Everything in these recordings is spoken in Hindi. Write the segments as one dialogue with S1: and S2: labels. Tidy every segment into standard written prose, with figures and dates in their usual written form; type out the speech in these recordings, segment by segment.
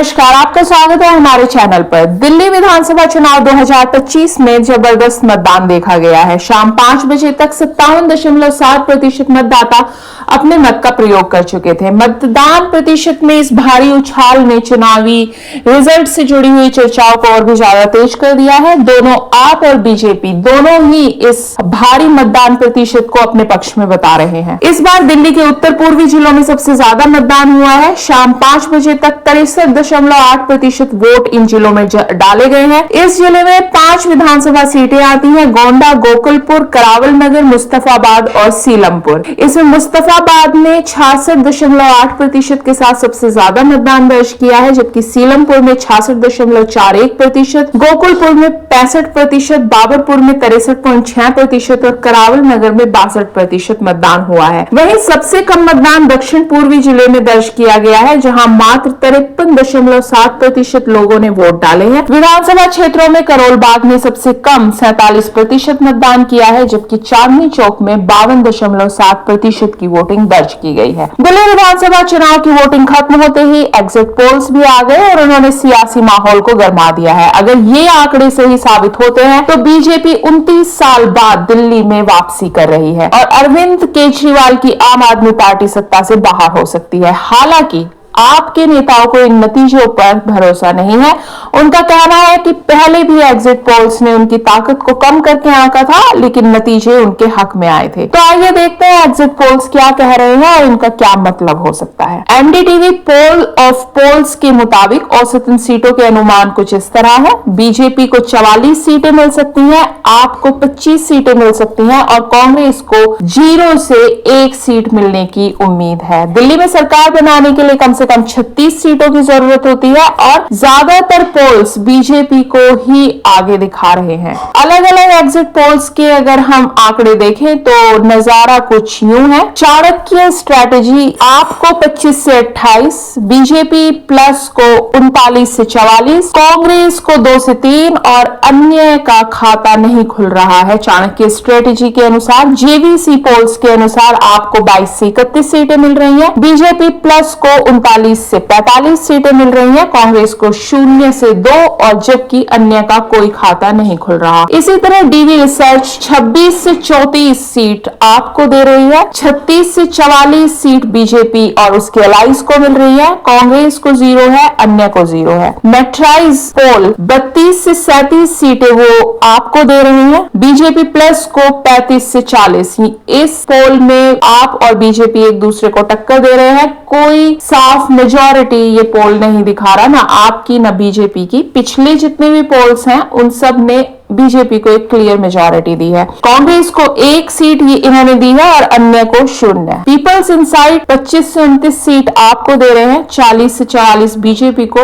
S1: नमस्कार, आपका स्वागत है हमारे चैनल पर। दिल्ली विधानसभा चुनाव 2025 में जबरदस्त मतदान देखा गया है। शाम 5 बजे तक 57.7% मतदाता अपने मत का प्रयोग कर चुके थे। मतदान प्रतिशत में इस भारी उछाल ने चुनावी रिजल्ट से जुड़ी हुई चर्चाओं को और भी ज्यादा तेज कर दिया है। दोनों आप और बीजेपी दोनों ही इस भारी मतदान प्रतिशत को अपने पक्ष में बता रहे हैं। इस बार दिल्ली के उत्तर पूर्वी जिलों में सबसे ज्यादा मतदान हुआ है। शाम 5 बजे तक 63.8% वोट इन जिलों में डाले गए हैं। इस जिले में 5 विधानसभा सीटें आती हैं: गोंडा, गोकुलपुर, करावल नगर, मुस्तफाबाद और सीलमपुर। इसमें मुस्तफाबाद ने 66.8% के साथ सबसे ज्यादा मतदान दर्ज किया है, जबकि सीलमपुर में 66.41%, गोकुलपुर में 65%, बाबरपुर में 63.6% और करावल नगर में 62% मतदान हुआ है। वहीं सबसे कम मतदान दक्षिण पूर्वी जिले में दर्ज किया गया है, जहां मात्र 53.7% लोगों ने वोट डाले हैं। विधानसभा क्षेत्रों में करोल बाग ने सबसे कम 47% मतदान किया है, जबकि चांदनी चौक में 52.7% की वोटिंग दर्ज की गई है। दिल्ली विधानसभा चुनाव की वोटिंग खत्म होते ही एग्जिट पोल्स भी आ गए और उन्होंने सियासी माहौल को गर्मा दिया है। अगर ये आंकड़े सही साबित होते हैं तो बीजेपी 29 साल बाद दिल्ली में वापसी कर रही है और अरविंद केजरीवाल की आम आदमी पार्टी सत्ता से बाहर हो सकती है। हालांकि आपके नेताओं को इन नतीजों पर भरोसा नहीं है। उनका कहना है कि पहले भी एग्जिट पोल्स ने उनकी ताकत को कम करके आंका था, लेकिन नतीजे उनके हक में आए थे। तो आइए देखते हैं एग्जिट पोल्स क्या कह रहे हैं और इनका क्या मतलब हो सकता है। एनडीटीवी पोल ऑफ पोल्स के मुताबिक औसतन सीटों के अनुमान कुछ इस तरह है। बीजेपी को 44 सीटें मिल सकती हैं, आपको 25 सीटें मिल सकती हैं और कांग्रेस को 0 से 1 सीट मिलने की उम्मीद है। दिल्ली में सरकार बनाने के लिए कम से कम 36 सीटों की जरूरत होती है और ज्यादातर पोल्स बीजेपी को ही आगे दिखा रहे हैं। अलग अलग एग्जिट पोल्स के अगर हम आंकड़े देखें तो नजारा कुछ यूं है। चाणक्य स्ट्रेटेजी आपको 25 से 28, बीजेपी प्लस को 39 से 44, कांग्रेस को 2 से 3 और अन्य का खाता नहीं खुल रहा है। चाणक्य स्ट्रेटेजी के अनुसार जेवीसी पोल्स के अनुसार आपको 22 से 31 सीटें मिल रही है, बीजेपी प्लस को 39 से 45 सीटें मिल रही हैं, कांग्रेस को 0 से 2 और जबकि अन्य का कोई खाता नहीं खुल रहा। इसी तरह डीवी रिसर्च 26 से 34 सीट आपको दे रही है, 36 से 44 सीट बीजेपी और उसके अलाइंस को मिल रही है, कांग्रेस को 0 है, अन्य को 0 है। मेट्राइज पोल 32 से 37 सीटें वो आपको दे रही है, बीजेपी प्लस को 35 से 40। इस पोल में आप और बीजेपी एक दूसरे को टक्कर दे रहे हैं। कोई साफ मेजॉरिटी ये पोल नहीं दिखा रहा, ना आपकी ना बीजेपी की। पिछले जितने भी पोल्स हैं उन सब ने बीजेपी को एक क्लियर मेजॉरिटी दी है। कांग्रेस को 1 सीट ये इन्होंने दी है और अन्य को 0। पीपल्स इनसाइड 25 से 29 सीट आपको दे रहे हैं, 40 से 44 बीजेपी को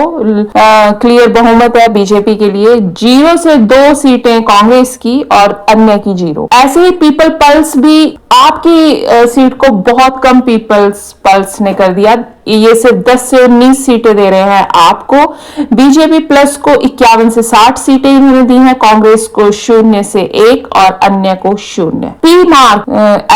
S1: क्लियर बहुमत है बीजेपी के लिए, 0 से 2 सीटें कांग्रेस की और अन्य की 0। ऐसे ही पीपल पल्स भी आपकी सीट को बहुत कम पीपल्स पल्स ने कर दिया, ये सिर्फ 10 से 19 सीटें दे रहे हैं आपको। बीजेपी प्लस को 51 से 60 सीटें इन्होंने दी हैं, कांग्रेस को 0 से 1 और अन्य को 0। पी मार्क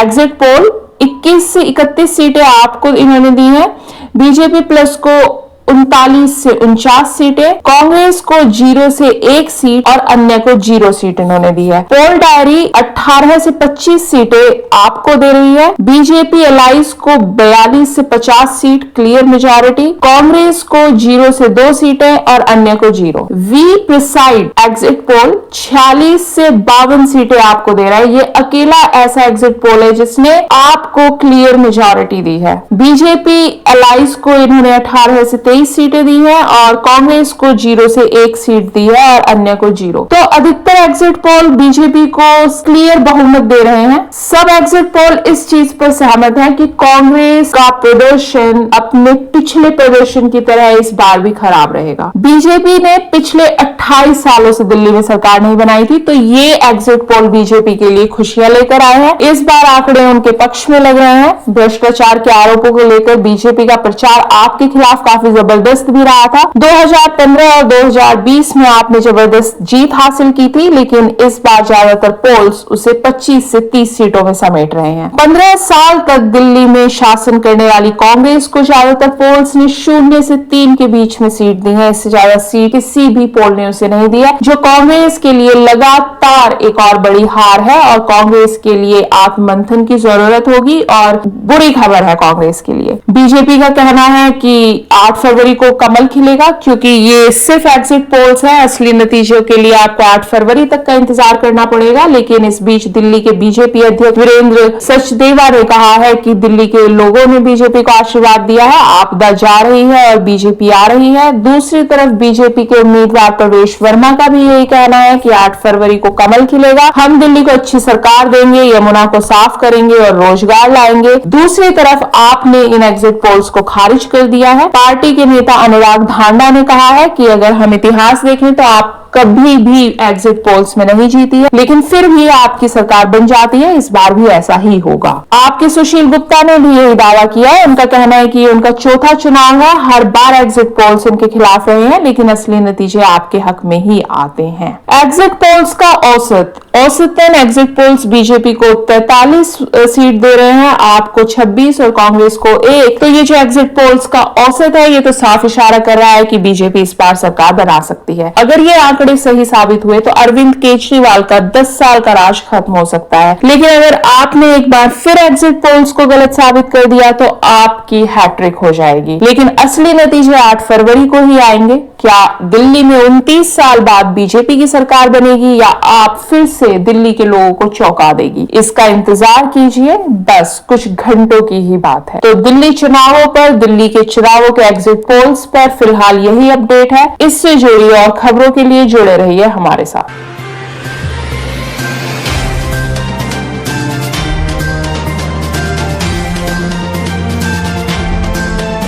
S1: एग्जिट पोल 21 से 31 सीटें आपको इन्होंने दी हैं, बीजेपी प्लस को 39 से 49 सीटें, कांग्रेस को 0 से 1 सीट और अन्य को 0 सीट इन्होंने दी है। पोल डायरी 18 से 25 सीटें आपको दे रही है, बीजेपी अलाइंस को 42 से 50 सीट क्लियर मेजॉरिटी, कांग्रेस को 0 से 2 सीटें और अन्य को 0। वी प्रिसाइड एग्जिट पोल 46 से 52 सीटें आपको दे रहा है। ये अकेला ऐसा एग्जिट पोल है जिसने आपको क्लियर मेजॉरिटी दी है। बीजेपी अलाइंस को इन्होंने 18 से 23 सीटें दी है और कांग्रेस को 0 से 1 सीट दी है और अन्य को 0। तो अधिकतर एग्जिट पोल बीजेपी को क्लियर बहुमत दे रहे हैं। सब एग्जिट पोल इस चीज पर सहमत है कि कांग्रेस का प्रदर्शन अपने पिछले प्रदर्शन की तरह इस बार भी खराब रहेगा। बीजेपी ने पिछले 28 सालों से दिल्ली में सरकार नहीं बनाई थी, तो ये एग्जिट पोल बीजेपी के लिए खुशियां लेकर आए हैं। इस बार आंकड़े उनके पक्ष में लग रहे हैं। भ्रष्टाचार के आरोपों को लेकर बीजेपी का प्रचार आपके खिलाफ काफी जबरदस्त भी रहा था। 2015 और 2020 में आपने जबरदस्त जीत हासिल की थी, लेकिन इस बार ज्यादातर पोल्स उसे 25 से 30 सीटों में समेट रहे हैं। 15 साल तक दिल्ली में शासन करने वाली कांग्रेस को ज्यादातर पोल्स ने 0 से 3 के बीच में सीट दी है। इससे ज्यादा सीट किसी भी पोल ने उसे नहीं दिया, जो कांग्रेस के लिए लगातार एक और बड़ी हार है और कांग्रेस के लिए आत्ममंथन की जरूरत होगी और बुरी खबर है कांग्रेस के लिए। बीजेपी का कहना है कि 8 फरवरी को कमल खिलेगा, क्योंकि ये सिर्फ एग्जिट पोल्स है। असली नतीजों के लिए आपको 8 फरवरी तक का इंतजार करना पड़ेगा। लेकिन इस बीच दिल्ली के बीजेपी अध्यक्ष वीरेंद्र सचदेवा ने कहा है कि दिल्ली के लोगों ने बीजेपी को आशीर्वाद दिया है, आपदा जा रही है और बीजेपी आ रही है। दूसरी तरफ बीजेपी के उम्मीदवार प्रवेश वर्मा का भी यही कहना है कि 8 फरवरी को कमल खिलेगा, हम दिल्ली को अच्छी सरकार देंगे, यमुना को साफ करेंगे और रोजगार लाएंगे। दूसरी तरफ आपने इन एग्जिट पोल्स को खारिज कर दिया है। पार्टी के नेता अनुराग धांडा ने कहा है कि अगर हम इतिहास देखें तो आप कभी भी एग्जिट पोल्स में नहीं जीती है, लेकिन फिर भी आपकी सरकार बन जाती है। इस बार भी ऐसा ही होगा। आपके सुशील गुप्ता ने भी यही दावा किया है। उनका कहना है कि उनका चौथा चुनाव है, हर बार एग्जिट पोल्स उनके खिलाफ रहे हैं, लेकिन असली नतीजे आपके हक में ही आते हैं। एग्जिट पोल्स का औसतन एग्जिट पोल्स बीजेपी को 43 सीट दे रहे हैं, आपको 26 और कांग्रेस को 1। तो ये जो एग्जिट पोल्स का औसत है, ये तो साफ इशारा कर रहा है कि बीजेपी इस बार सरकार बना सकती है। अगर ये आंकड़े सही साबित हुए तो अरविंद केजरीवाल का 10 साल का राज खत्म हो सकता है। लेकिन अगर आपने एक बार फिर एग्जिट पोल्स को गलत साबित कर दिया तो आपकी हैट्रिक हो जाएगी। लेकिन असली नतीजे 8 फरवरी को ही आएंगे। क्या दिल्ली में 29 साल बाद बीजेपी की सरकार बनेगी या आप फिर से दिल्ली के लोगों को चौंका देगी? इसका इंतजार कीजिए, बस कुछ घंटों की ही बात है। तो दिल्ली चुनावों पर, दिल्ली के चुनावों के एग्जिट पोल्स पर फिलहाल यही अपडेट है। इससे जुड़ी और खबरों के लिए जुड़े रहिए हमारे साथ।